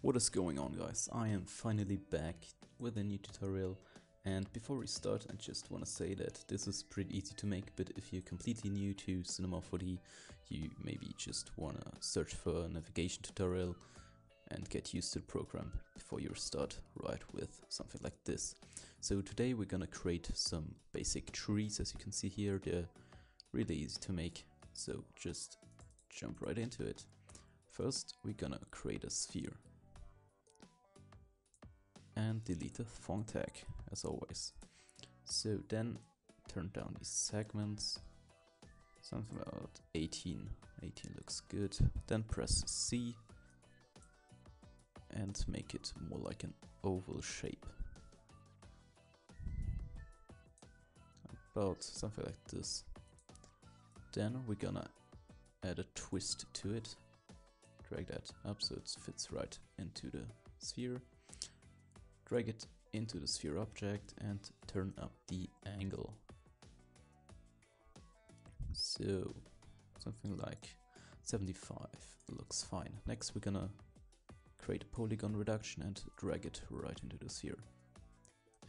What is going on, guys? I am finally back with a new tutorial, and before we start I just want to say that this is pretty easy to make, but if you're completely new to Cinema 4D, you maybe just want to search for a navigation tutorial and get used to the program before you start right with something like this. So today we're gonna create some basic trees. As you can see here, they're really easy to make, so just jump right into it. First we're gonna create a sphere and delete the font tag as always. So then turn down these segments, something about 18 looks good. Then press C and make it more like an oval shape, about something like this. Then we're gonna add a twist to it, drag that up so it fits right into the sphere. Drag it into the sphere object and turn up the angle. So something like 75 looks fine. Next we're gonna create a polygon reduction and drag it right into the sphere.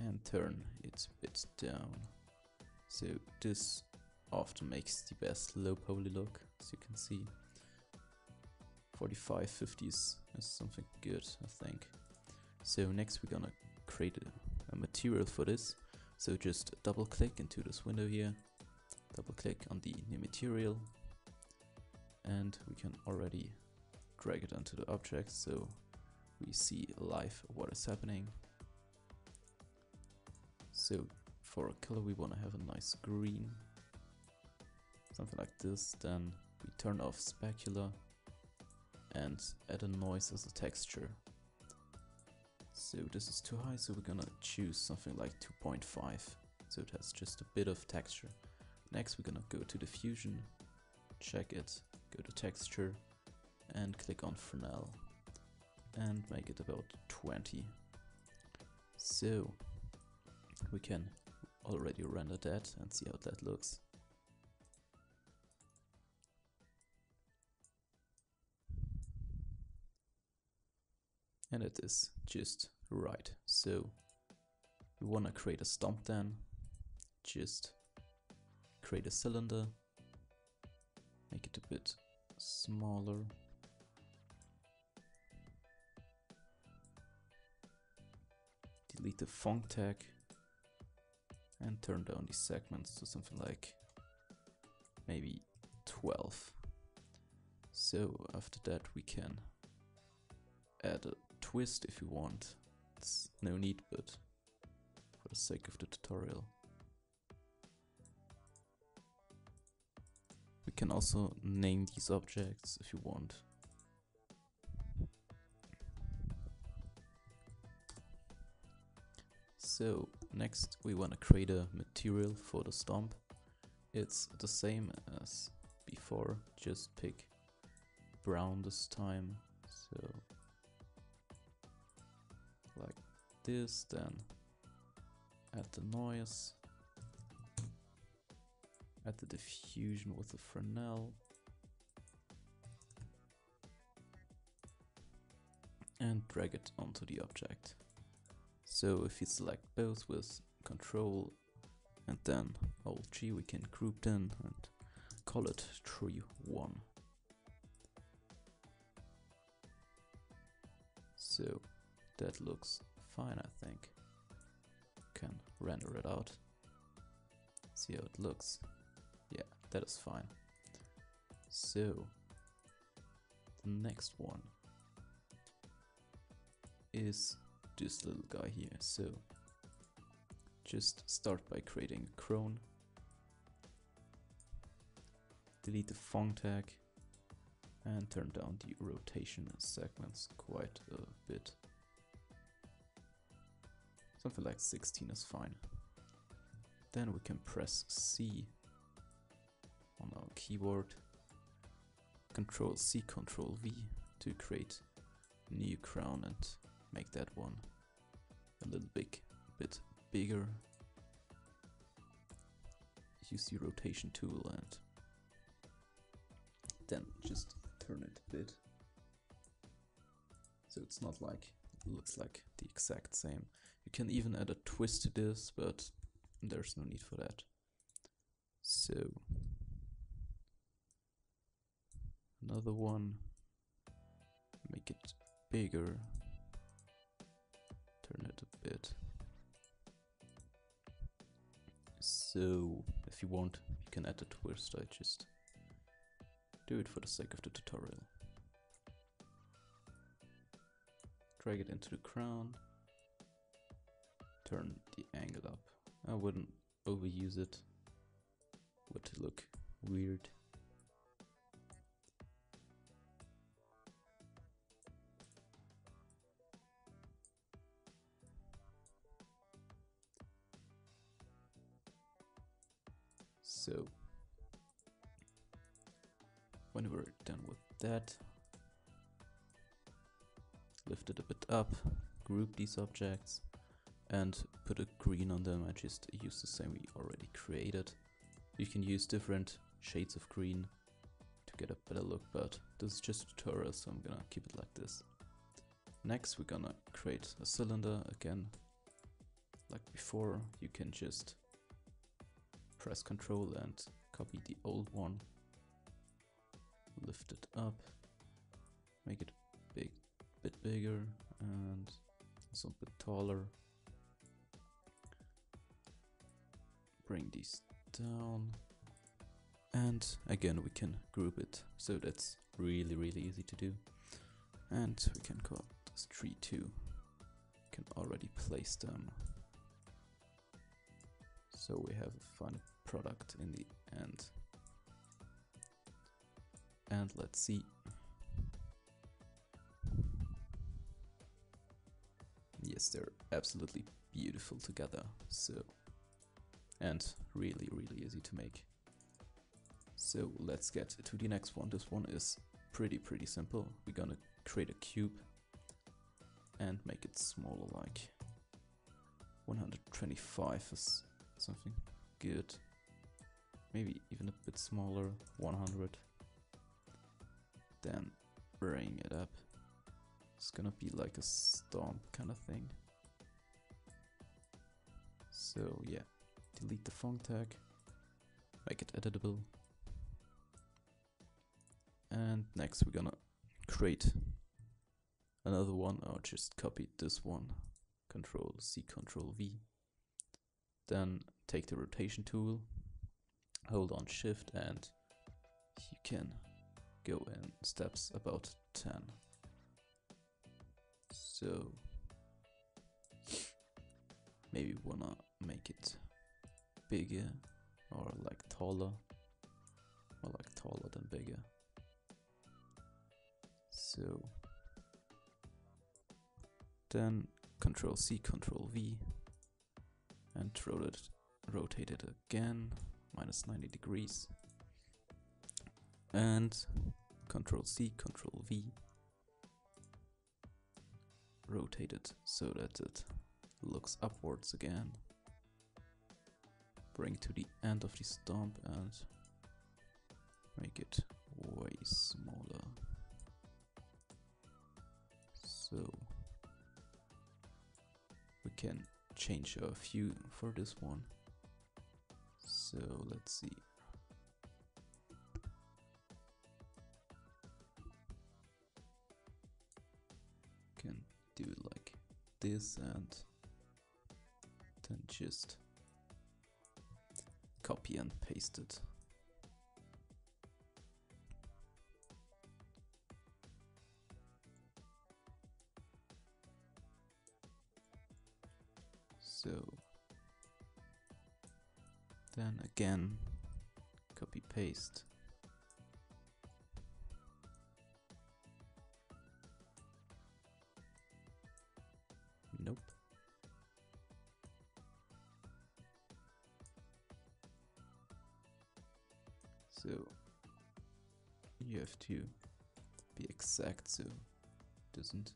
And turn it a bit down. So this often makes the best low poly look, as you can see. 45, 50s is something good, I think. So next we're gonna create a material for this. So just double click into this window here, double click on the new material, and we can already drag it onto the object so we see live what is happening. So for a color we want to have a nice green, something like this. Then we turn off specular and add a noise as a texture. So this is too high, so we're gonna choose something like 2.5, so it has just a bit of texture. Next we're gonna go to diffusion, check it, go to texture and click on Fresnel and make it about 20. So we can already render that and see how that looks. And it is just right. So we want to create a stump then. Just create a cylinder, make it a bit smaller. Delete the font tag and turn down these segments to something like maybe 12. So after that we can add a twist if you want. It's no need, but for the sake of the tutorial. We can also name these objects if you want. So next we want to create a material for the stump. It's the same as before, just pick brown this time. So like this, then add the noise, add the diffusion with the Fresnel, and drag it onto the object. So if you select both with Control and then Alt G, we can group them and call it tree 1. So that looks fine, I think. Can render it out, see how it looks. Yeah, that is fine. So the next one is this little guy here. So just start by creating a crone, delete the font tag and turn down the rotation segments quite a bit. Something like 16 is fine. Then we can press C on our keyboard, Control C, Control V to create a new crown and make that one a little bit bigger. Use the rotation tool and then just turn it a bit So it's not like, it looks like the exact same. You can even add a twist to this, but there's no need for that. So another one, make it bigger, turn it a bit. So if you want, you can add a twist. I just do it for the sake of the tutorial. Drag it into the crown, turn the angle up. I wouldn't overuse it, would look weird. So when we're done with that, lift it a bit up, group these objects, and put a green on them. I just use the same we already created. You can use different shades of green to get a better look, but this is just a tutorial, so I'm gonna keep it like this. Next, we're gonna create a cylinder again. Like before, you can just press Ctrl and copy the old one, lift it up, make it bit bigger and also a bit taller. Bring these down, and again we can group it, so that's really easy to do. And we can call this tree 2. Can already place them, so we have a final product in the end. And let's see. Yes, they're absolutely beautiful together. So, and really easy to make. So let's get to the next one. This one is pretty simple. We're gonna create a cube and make it smaller, like 125 is something good. Maybe even a bit smaller, 100. Then bring it up. It's gonna be like a stomp kind of thing. So yeah, delete the font tag, make it editable. And next we're gonna create another one, or just copy this one, Control C, Control V. Then take the rotation tool, hold on Shift, and you can go in steps about 10. So maybe wanna make it bigger, or like taller, or like taller than bigger. So then Control C, Control V, and rotate it again, -90 degrees, and Control C, Control V, rotate it so that it looks upwards again. Bring to the end of the stump and make it way smaller. So we can change a few for this one. So let's see. Can do it like this and then just copy and paste it. So then again, copy paste. Nope. So you have to be exact so it doesn't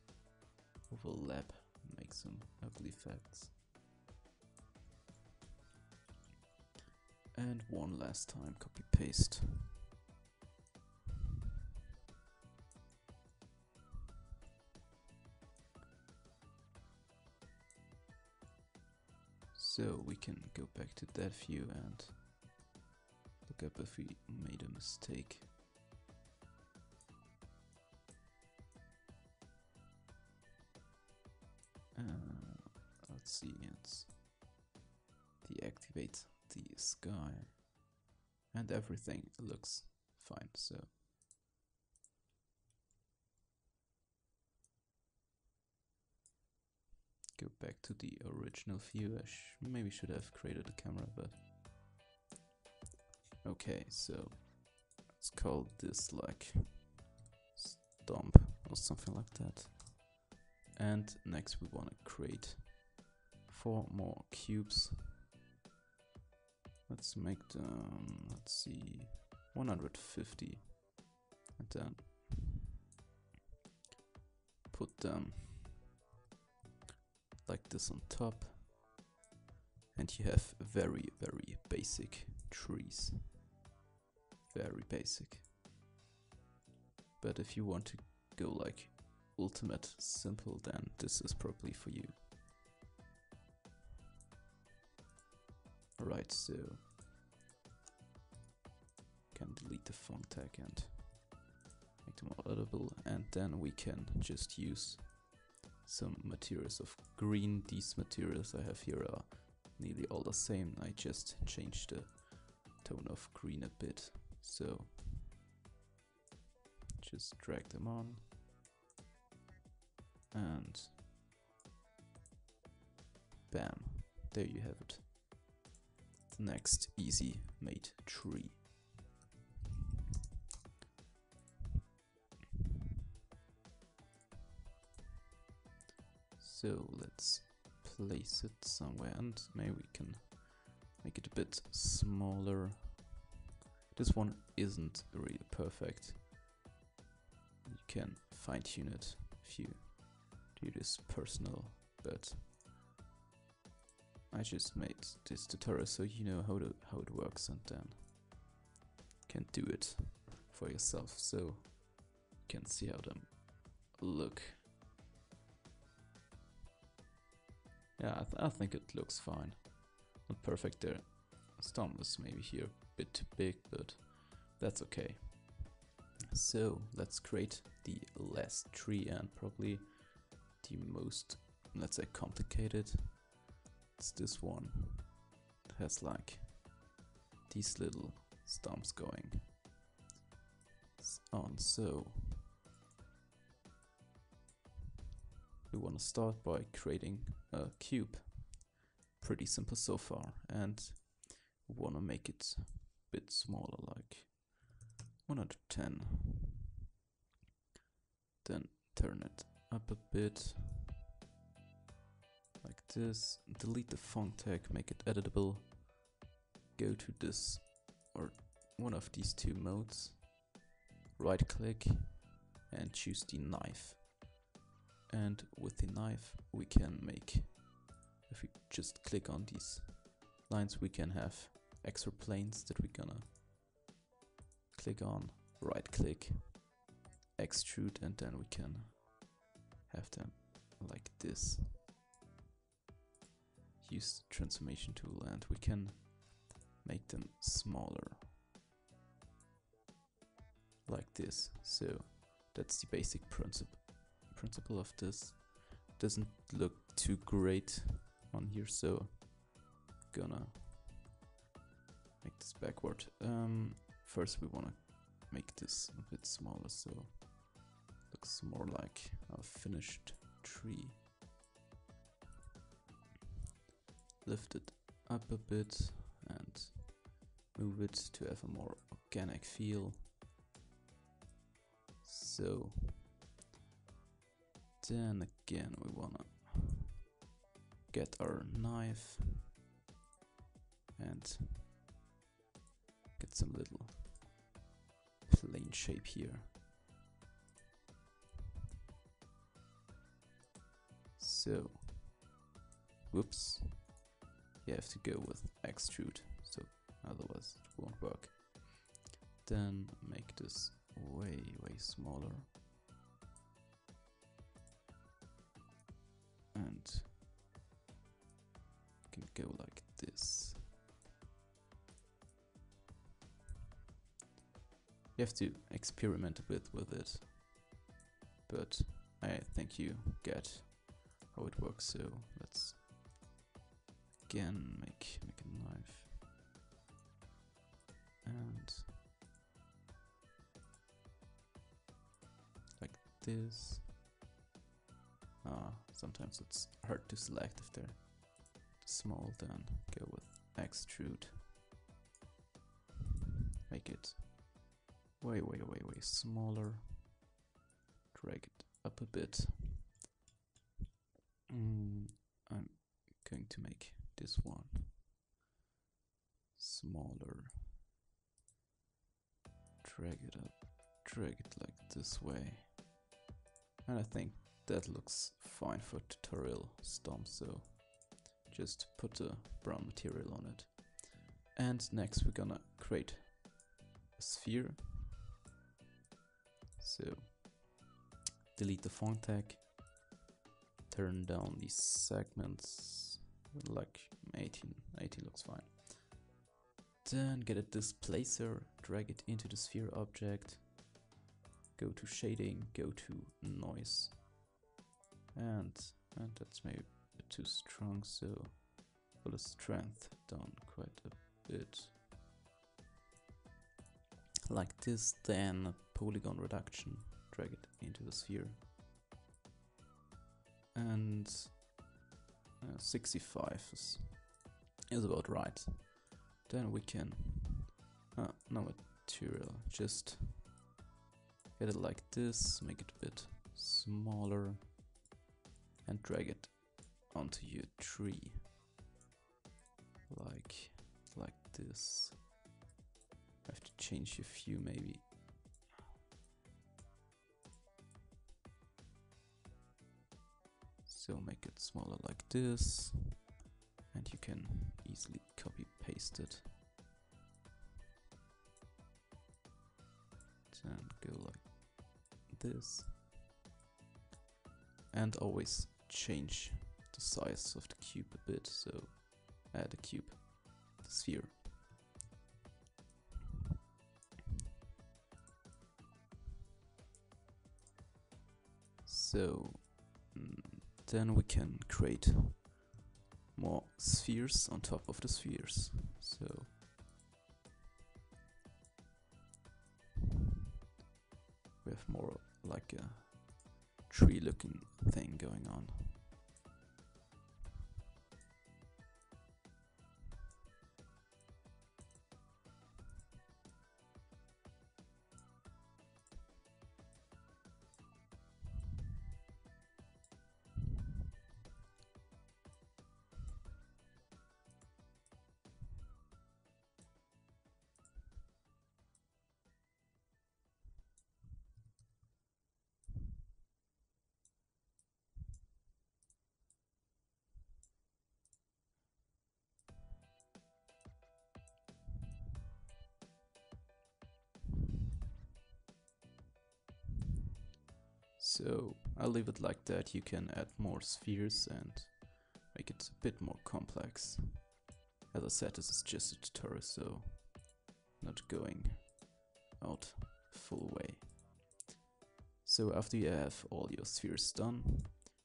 overlap and make some ugly effects. And one last time, copy paste. So we can go back to that view and look up if we made a mistake. Let's see, let's deactivate the sky, and everything looks fine. So go back to the original view. I maybe should have created a camera, but okay. So let's call this like stomp or something like that. And next we want to create 4 more cubes. Let's make them, let's see, 150, and then put them like this on top, and you have very basic trees, very basic. But if you want to go like ultimate simple, then this is probably for you. Alright, so can delete the font tag and make them all editable, and then we can just use some materials of green. These materials I have here are nearly all the same. I just changed the tone of green a bit, so just drag them on and bam, there you have it. The next easy made tree. So let's place it somewhere, and maybe we can make it a bit smaller. This one isn't really perfect. You can fine tune it if you do this personal, but I just made this tutorial so you know how it works, and then you can do it for yourself, so you can see how them look. Yeah, I think it looks fine. Not perfect there. Stump is maybe here a bit too big, but that's okay. So let's create the last tree, and probably the most, let's say, complicated. It's this one. It has like these little stumps going on. So we want to start by creating a cube. Pretty simple so far, and we want to make it a bit smaller, like 110. Then turn it up a bit, like this. Delete the font tag, make it editable. Go to this or one of these 2 modes. Right click and choose the knife. And with the knife we can make, if we just click on these lines, we can have extra planes that we're gonna click on, right click, extrude, and then we can have them like this. Use the transformation tool and we can make them smaller like this. So that's the basic principle of this. Doesn't look too great on here, so gonna make this backward. First we wanna make this a bit smaller, so looks more like a finished tree. Lift it up a bit and move it to have a more organic feel. So then again we wanna get our knife and get some little plane shape here. So, whoops, you have to go with extrude, so otherwise it won't work. Then make this way smaller. And you can go like this. You have to experiment a bit with it, but I think you get how it works. So let's again make a knife and like this. Sometimes it's hard to select if they're too small, then go with extrude. Make it way smaller. Drag it up a bit. I'm going to make this one smaller. Drag it up, drag it like this way. And I think that looks fine for tutorial stomp, so just put a brown material on it. And next we're gonna create a sphere. So delete the font tag, turn down these segments, like 18 looks fine. Then get a displacer, drag it into the sphere object, go to shading, go to noise, and that's maybe a bit too strong, so pull the strength down quite a bit. Like this, then polygon reduction, drag it into the sphere. And 65 is about right. Then we can, no material, just get it like this, make it a bit smaller, and drag it onto your tree, like this. I have to change a few maybe. So make it smaller like this, and you can easily copy paste it. Then go like this, and always change the size of the cube a bit, so add a cube, the sphere. So then we can create more spheres on top of the spheres. So we have more like a tree looking thing going on. So I'll leave it like that. You can add more spheres and make it a bit more complex. As I said, this is just a tutorial, so not going out full way. So after you have all your spheres done,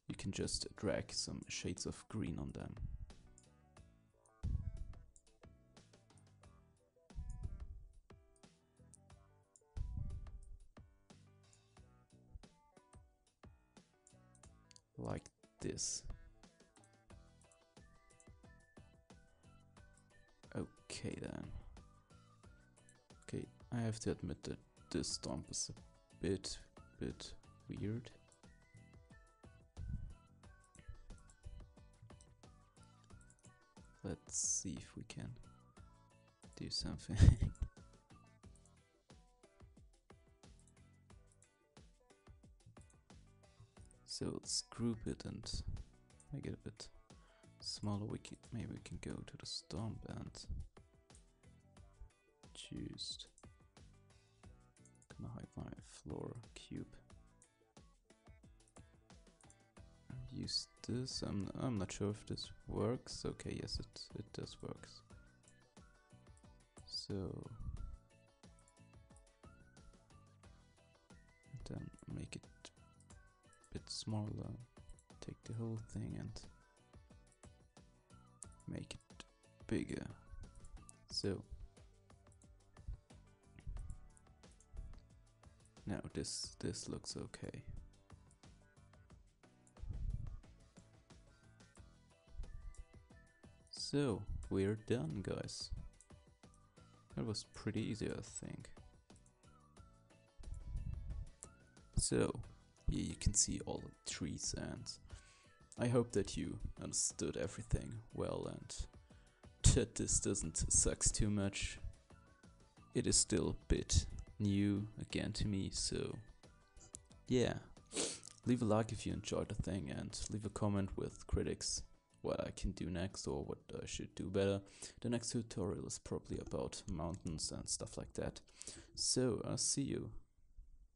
you can just drag some shades of green on them. Like this. Okay then. Okay, I have to admit that this stomp is a bit weird. Let's see if we can do something. So let's group it and make it a bit smaller. Maybe we can go to the stomp and just gonna hide my floor cube and use this. I'm not sure if this works. Okay, yes, it does work. So then make it a bit smaller. Take the whole thing and make it bigger. So now this looks okay. So we're done, guys. That was pretty easy, I think. So here you can see all the trees, and I hope that you understood everything well and that this doesn't suck too much. It is still a bit new again to me, so yeah. Leave a like if you enjoyed the thing, and leave a comment with critics what I can do next or what I should do better. The next tutorial is probably about mountains and stuff like that. So I'll see you